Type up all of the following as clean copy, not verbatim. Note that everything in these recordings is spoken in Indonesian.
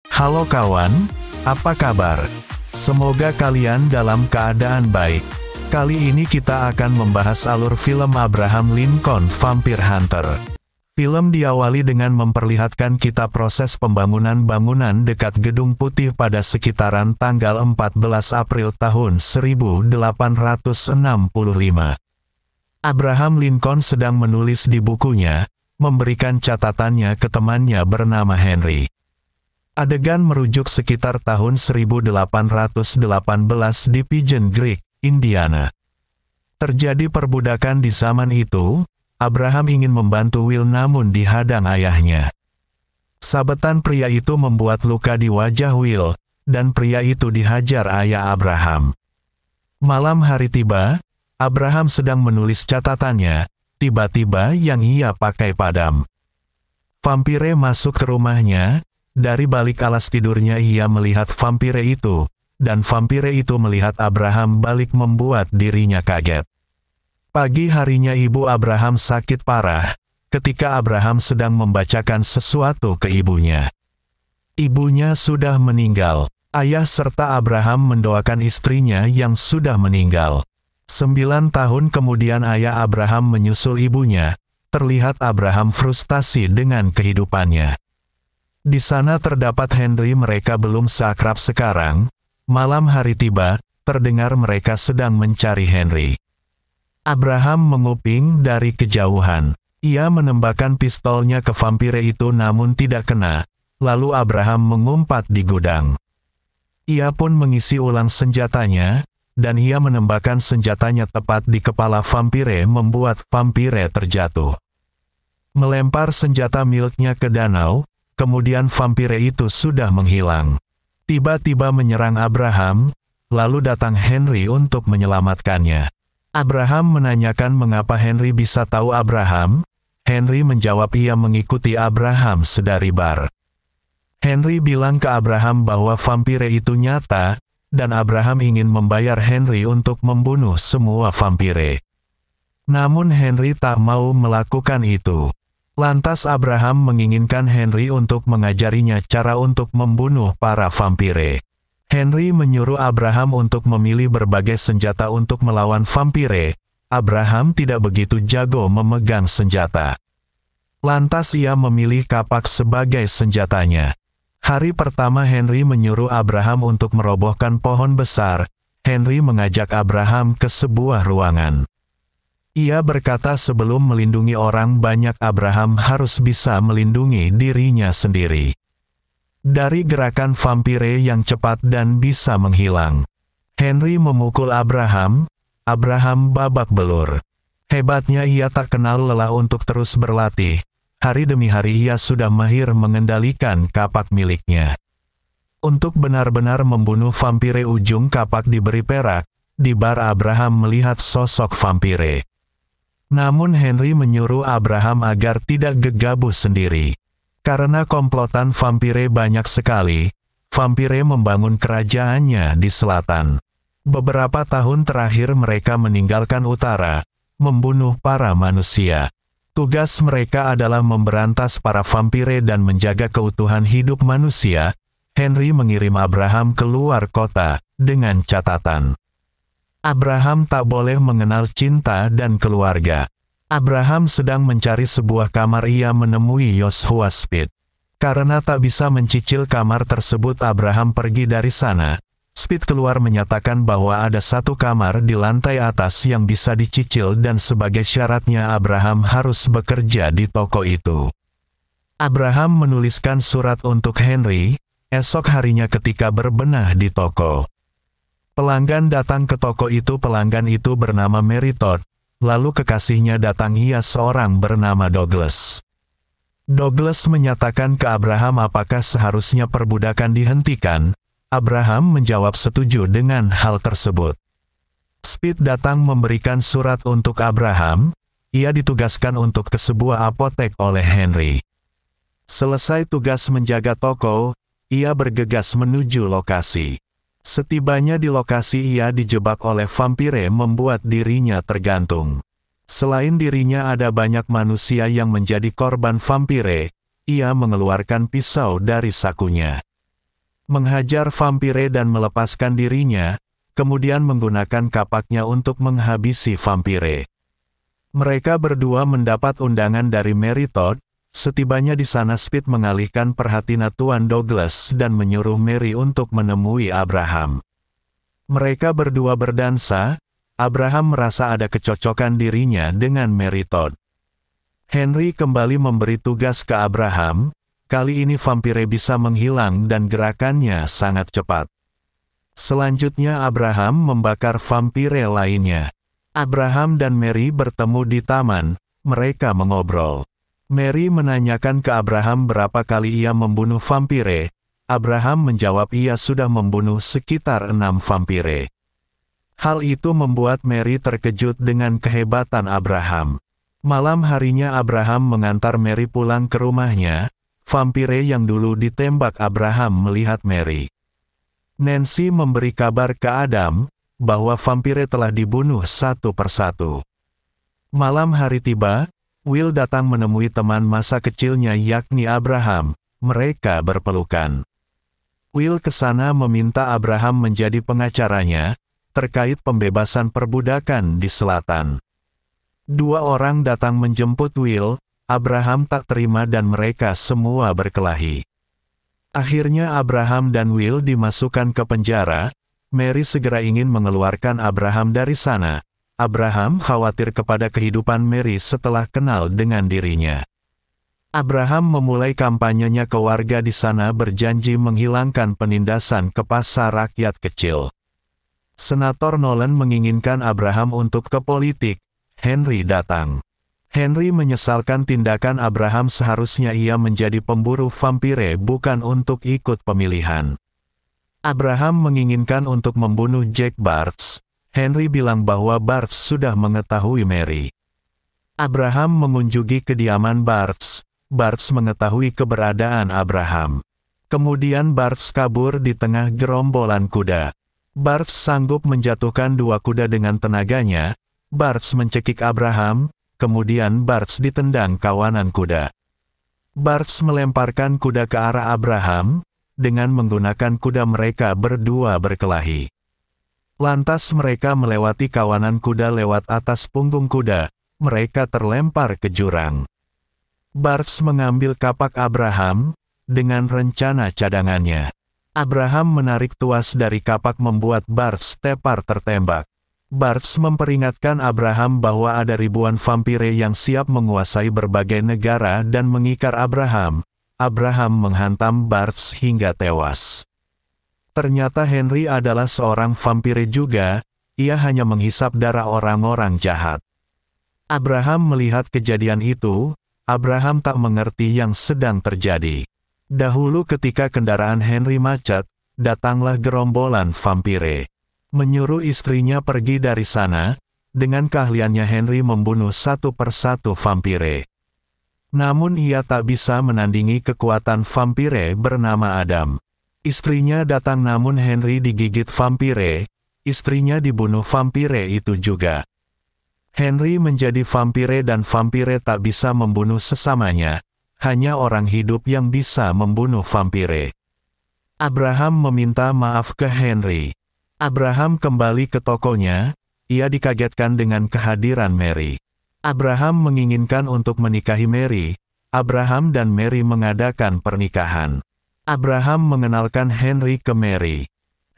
Halo kawan, apa kabar? Semoga kalian dalam keadaan baik. Kali ini kita akan membahas alur film Abraham Lincoln Vampire Hunter. Film diawali dengan memperlihatkan kita proses pembangunan bangunan dekat Gedung Putih pada sekitaran tanggal 14 April tahun 1865. Abraham Lincoln sedang menulis di bukunya, memberikan catatannya ke temannya bernama Henry. Adegan merujuk sekitar tahun 1818 di Pigeon Creek, Indiana. Terjadi perbudakan di zaman itu. Abraham ingin membantu Will namun dihadang ayahnya. Sabetan pria itu membuat luka di wajah Will, dan pria itu dihajar ayah Abraham. Malam hari tiba, Abraham sedang menulis catatannya, tiba-tiba yang ia pakai padam. Vampire masuk ke rumahnya. Dari balik alas tidurnya ia melihat vampire itu, dan vampire itu melihat Abraham balik membuat dirinya kaget. Pagi harinya ibu Abraham sakit parah, ketika Abraham sedang membacakan sesuatu ke ibunya. Ibunya sudah meninggal, ayah serta Abraham mendoakan istrinya yang sudah meninggal. 9 tahun kemudian ayah Abraham menyusul ibunya, terlihat Abraham frustasi dengan kehidupannya. Di sana terdapat Henry, mereka belum seakrab sekarang. Malam hari tiba, terdengar mereka sedang mencari Henry. Abraham menguping dari kejauhan. Ia menembakkan pistolnya ke vampire itu namun tidak kena. Lalu Abraham mengumpat di gudang. Ia pun mengisi ulang senjatanya, dan ia menembakkan senjatanya tepat di kepala vampire membuat vampire terjatuh. Melempar senjata miliknya ke danau. Kemudian vampire itu sudah menghilang. Tiba-tiba menyerang Abraham, lalu datang Henry untuk menyelamatkannya. Abraham menanyakan mengapa Henry bisa tahu Abraham. Henry menjawab ia mengikuti Abraham sedari bar. Henry bilang ke Abraham bahwa vampire itu nyata, dan Abraham ingin membayar Henry untuk membunuh semua vampire. Namun Henry tak mau melakukan itu. Lantas Abraham menginginkan Henry untuk mengajarinya cara untuk membunuh para vampire. Henry menyuruh Abraham untuk memilih berbagai senjata untuk melawan vampire. Abraham tidak begitu jago memegang senjata. Lantas ia memilih kapak sebagai senjatanya. Hari pertama Henry menyuruh Abraham untuk merobohkan pohon besar. Henry mengajak Abraham ke sebuah ruangan. Ia berkata sebelum melindungi orang banyak Abraham harus bisa melindungi dirinya sendiri. Dari gerakan vampire yang cepat dan bisa menghilang. Henry memukul Abraham, Abraham babak belur. Hebatnya ia tak kenal lelah untuk terus berlatih. Hari demi hari ia sudah mahir mengendalikan kapak miliknya. Untuk benar-benar membunuh vampire ujung kapak diberi perak. Di bar Abraham melihat sosok vampire. Namun Henry menyuruh Abraham agar tidak gegabah sendiri. Karena komplotan vampire banyak sekali, vampire membangun kerajaannya di selatan. Beberapa tahun terakhir mereka meninggalkan utara, membunuh para manusia. Tugas mereka adalah memberantas para vampire dan menjaga keutuhan hidup manusia. Henry mengirim Abraham keluar kota, dengan catatan. Abraham tak boleh mengenal cinta dan keluarga. Abraham sedang mencari sebuah kamar, ia menemui Joshua Speed. Karena tak bisa mencicil kamar tersebut, Abraham pergi dari sana. Speed keluar menyatakan bahwa ada satu kamar di lantai atas yang bisa dicicil dan sebagai syaratnya Abraham harus bekerja di toko itu. Abraham menuliskan surat untuk Henry. Esok harinya ketika berbenah di toko, pelanggan datang ke toko itu. Pelanggan itu bernama Mary Todd. Lalu kekasihnya datang, ia seorang bernama Douglas. Douglas menyatakan ke Abraham apakah seharusnya perbudakan dihentikan. Abraham menjawab setuju dengan hal tersebut. Speed datang memberikan surat untuk Abraham. Ia ditugaskan untuk ke sebuah apotek oleh Henry. Selesai tugas menjaga toko, ia bergegas menuju lokasi. Setibanya di lokasi ia dijebak oleh vampire membuat dirinya tergantung. Selain dirinya ada banyak manusia yang menjadi korban vampire. Ia mengeluarkan pisau dari sakunya. menghajar vampire dan melepaskan dirinya, kemudian menggunakan kapaknya untuk menghabisi vampire. Mereka berdua mendapat undangan dari Mary Todd. Setibanya di sana, Speed mengalihkan perhatian Tuan Douglas dan menyuruh Mary untuk menemui Abraham. Mereka berdua berdansa. Abraham merasa ada kecocokan dirinya dengan Mary Todd. Henry kembali memberi tugas ke Abraham. Kali ini vampire bisa menghilang dan gerakannya sangat cepat. Selanjutnya Abraham membakar vampire lainnya. Abraham dan Mary bertemu di taman. Mereka mengobrol. Mary menanyakan ke Abraham berapa kali ia membunuh vampire. Abraham menjawab ia sudah membunuh sekitar 6 vampire. Hal itu membuat Mary terkejut dengan kehebatan Abraham. Malam harinya Abraham mengantar Mary pulang ke rumahnya. Vampire yang dulu ditembak Abraham melihat Mary. Nancy memberi kabar ke Adam bahwa vampire telah dibunuh satu persatu. Malam hari tiba, Will datang menemui teman masa kecilnya yakni Abraham. Mereka berpelukan. Will ke sana meminta Abraham menjadi pengacaranya terkait pembebasan perbudakan di selatan. 2 orang datang menjemput Will. Abraham tak terima dan mereka semua berkelahi. Akhirnya Abraham dan Will dimasukkan ke penjara. Mary segera ingin mengeluarkan Abraham dari sana. Abraham khawatir kepada kehidupan Mary setelah kenal dengan dirinya. Abraham memulai kampanyenya ke warga di sana berjanji menghilangkan penindasan ke pasar rakyat kecil. Senator Nolan menginginkan Abraham untuk ke politik. Henry datang. Henry menyesalkan tindakan Abraham, seharusnya ia menjadi pemburu vampire bukan untuk ikut pemilihan. Abraham menginginkan untuk membunuh Jack Bartz. Henry bilang bahwa Bartz sudah mengetahui Mary. Abraham mengunjungi kediaman Bartz. Bartz mengetahui keberadaan Abraham. Kemudian Bartz kabur di tengah gerombolan kuda. Bartz sanggup menjatuhkan 2 kuda dengan tenaganya. Bartz mencekik Abraham. Kemudian Bartz ditendang kawanan kuda. Bartz melemparkan kuda ke arah Abraham. Dengan menggunakan kuda mereka berdua berkelahi. Lantas mereka melewati kawanan kuda lewat atas punggung kuda. Mereka terlempar ke jurang. Bartz mengambil kapak Abraham. Dengan rencana cadangannya. Abraham menarik tuas dari kapak membuat Bartz tepar tertembak. Bartz memperingatkan Abraham bahwa ada ribuan vampire yang siap menguasai berbagai negara dan mengikar Abraham. Abraham menghantam Bartz hingga tewas. Ternyata Henry adalah seorang vampire juga. Ia hanya menghisap darah orang-orang jahat. Abraham melihat kejadian itu. Abraham tak mengerti yang sedang terjadi. Dahulu ketika kendaraan Henry macet, datanglah gerombolan vampire. Menyuruh istrinya pergi dari sana. Dengan keahliannya Henry membunuh satu persatu vampire. Namun ia tak bisa menandingi kekuatan vampire bernama Adam. Istrinya datang namun Henry digigit vampire. Istrinya dibunuh vampire itu juga. Henry menjadi vampire dan vampire tak bisa membunuh sesamanya. Hanya orang hidup yang bisa membunuh vampire. Abraham meminta maaf ke Henry. Abraham kembali ke tokonya. Ia dikagetkan dengan kehadiran Mary. Abraham menginginkan untuk menikahi Mary. Abraham dan Mary mengadakan pernikahan. Abraham mengenalkan Henry ke Mary.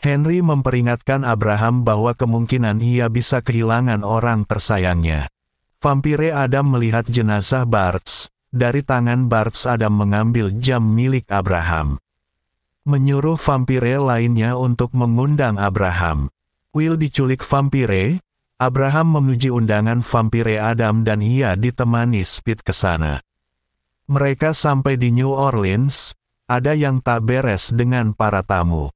Henry memperingatkan Abraham bahwa kemungkinan ia bisa kehilangan orang tersayangnya. Vampire Adam melihat jenazah Bartz. Dari tangan Bartz Adam mengambil jam milik Abraham. Menyuruh vampire lainnya untuk mengundang Abraham. Will diculik vampire. Abraham memuji undangan vampire Adam dan ia ditemani Speed ke sana. Mereka sampai di New Orleans. Ada yang tak beres dengan para tamu.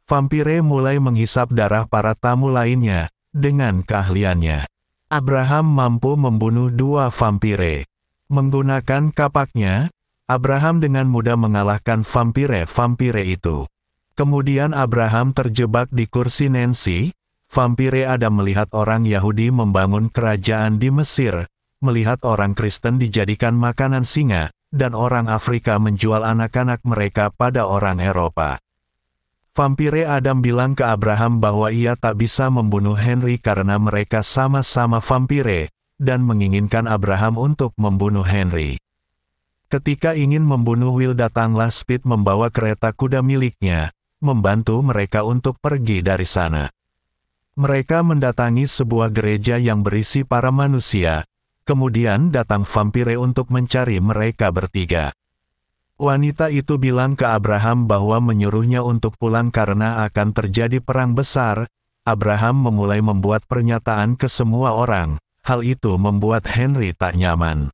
Vampire mulai menghisap darah para tamu lainnya. Dengan keahliannya, Abraham mampu membunuh 2 vampire. Menggunakan kapaknya, Abraham dengan mudah mengalahkan vampire-vampire itu. Kemudian Abraham terjebak di kursi Nancy. Vampire Adam melihat orang Yahudi membangun kerajaan di Mesir, melihat orang Kristen dijadikan makanan singa, dan orang Afrika menjual anak-anak mereka pada orang Eropa. Vampire Adam menjadi vampire dan vampire tak bisa membunuh sesamanya. Hanya orang hidup yang bisa membunuh sesamanya. Abraham melihat kejadian itu. Abraham menjadi vampire dan vampire tak bisa membunuh sesamanya. Hanya orang hidup yang bisa membunuh sesamanya. Vampire Adam bilang ke Abraham bahwa ia tak bisa membunuh Henry karena mereka sama-sama vampire, dan menginginkan Abraham untuk membunuh Henry. Ketika ingin membunuh Will, datanglah Speed membawa kereta kuda miliknya, membantu mereka untuk pergi dari sana. Mereka mendatangi sebuah gereja yang berisi para manusia, kemudian datang vampire untuk mencari mereka bertiga. Wanita itu bilang ke Abraham bahwa menyuruhnya untuk pulang karena akan terjadi perang besar. Abraham memulai membuat pernyataan ke semua orang. Hal itu membuat Henry tak nyaman.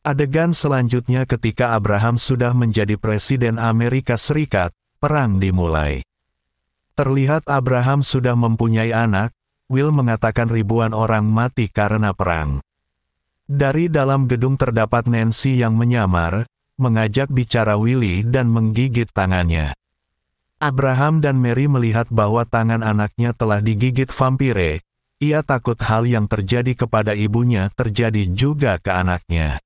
Adegan selanjutnya ketika Abraham sudah menjadi Presiden Amerika Serikat, perang dimulai. Terlihat Abraham sudah mempunyai anak. Will mengatakan ribuan orang mati karena perang. Dari dalam gedung terdapat Nancy yang menyamar, mengajak bicara Willy dan menggigit tangannya. Abraham dan Mary melihat bahwa tangan anaknya telah digigit vampire. Ia takut hal yang terjadi kepada ibunya terjadi juga ke anaknya.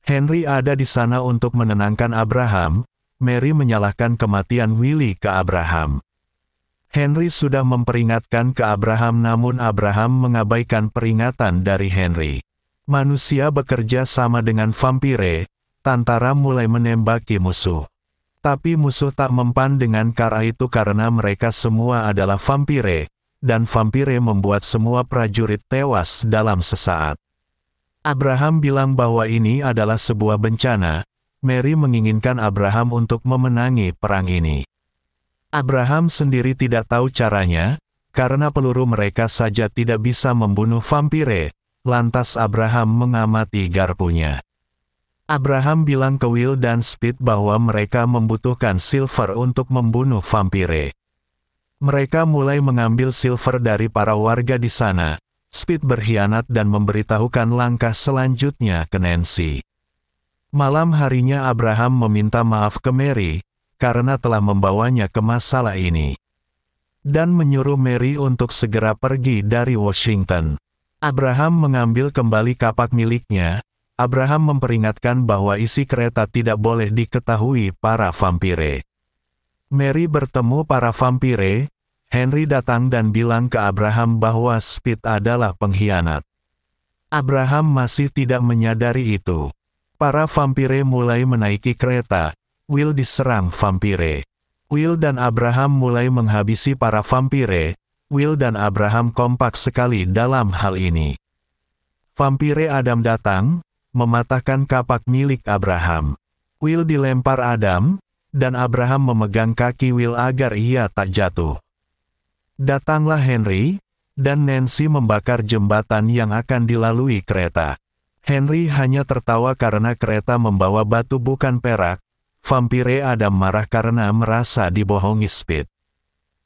Henry ada di sana untuk menenangkan Abraham. Mary menyalahkan kematian Willy ke Abraham. Henry sudah memperingatkan ke Abraham, namun Abraham mengabaikan peringatan dari Henry. Manusia bekerja sama dengan vampire. Tentara mulai menembaki musuh. Tapi musuh tak mempan dengan cara itu karena mereka semua adalah vampire, dan vampire membuat semua prajurit tewas dalam sesaat. Abraham bilang bahwa ini adalah sebuah bencana. Mary menginginkan Abraham untuk memenangi perang ini. Abraham sendiri tidak tahu caranya, karena peluru mereka saja tidak bisa membunuh vampire. Lantas Abraham mengamati garpunya. Abraham bilang ke Will dan Speed bahwa mereka membutuhkan silver untuk membunuh vampire. Mereka mulai mengambil silver dari para warga di sana. Speed berkhianat dan memberitahukan langkah selanjutnya ke Nancy. Malam harinya Abraham meminta maaf ke Mary, karena telah membawanya ke masalah ini. Dan menyuruh Mary untuk segera pergi dari Washington. Abraham mengambil kembali kapak miliknya. Abraham memperingatkan bahwa isi kereta tidak boleh diketahui para vampire. Mary bertemu para vampire. Henry datang dan bilang ke Abraham bahwa Speed adalah pengkhianat. Abraham masih tidak menyadari itu. Para vampire mulai menaiki kereta. Will diserang vampire. Will dan Abraham mulai menghabisi para vampire. Will dan Abraham kompak sekali dalam hal ini. Vampire Adam datang, mematahkan kapak milik Abraham. Will dilempar Adam, dan Abraham memegang kaki Will agar ia tak jatuh. Datanglah Henry, dan Nancy membakar jembatan yang akan dilalui kereta. Henry hanya tertawa karena kereta membawa batu bukan perak. Vampire Adam marah karena merasa dibohongi Speed.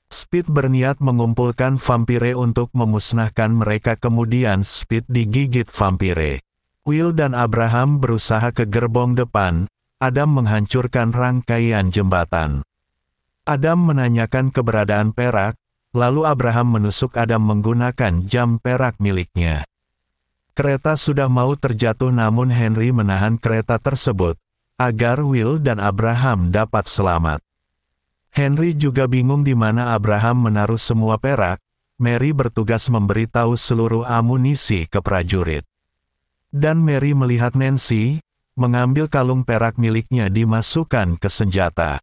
Speed berniat mengumpulkan vampire untuk memusnahkan mereka, kemudian Speed digigit vampire. Will dan Abraham berusaha ke gerbong depan. Adam menghancurkan rangkaian jembatan. Adam menanyakan keberadaan perak, lalu Abraham menusuk Adam menggunakan jam perak miliknya. Kereta sudah mau terjatuh, namun Henry menahan kereta tersebut, agar Will dan Abraham dapat selamat. Henry juga bingung di mana Abraham menaruh semua perak. Mary bertugas memberitahu seluruh amunisi ke prajurit. Dan Mary melihat Nancy, mengambil kalung perak miliknya dimasukkan ke senjata.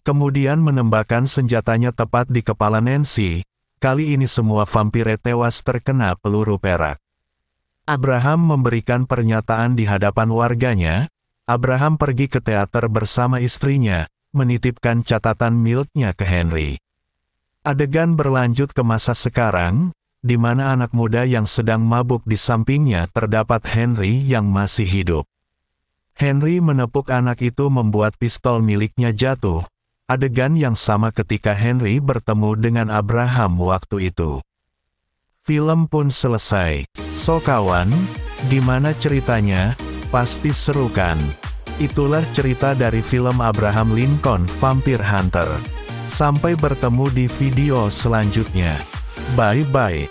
Kemudian menembakkan senjatanya tepat di kepala Nancy. Kali ini semua vampire tewas terkena peluru perak. Abraham memberikan pernyataan di hadapan warganya. Abraham pergi ke teater bersama istrinya, menitipkan catatan miliknya ke Henry. Adegan berlanjut ke masa sekarang, di mana anak muda yang sedang mabuk di sampingnya terdapat Henry yang masih hidup. Henry menepuk anak itu membuat pistol miliknya jatuh. Adegan yang sama ketika Henry bertemu dengan Abraham waktu itu. Film pun selesai. So kawan, gimana ceritanya? Pasti seru kan? Itulah cerita dari film Abraham Lincoln Vampire Hunter. Sampai bertemu di video selanjutnya. Bye-bye.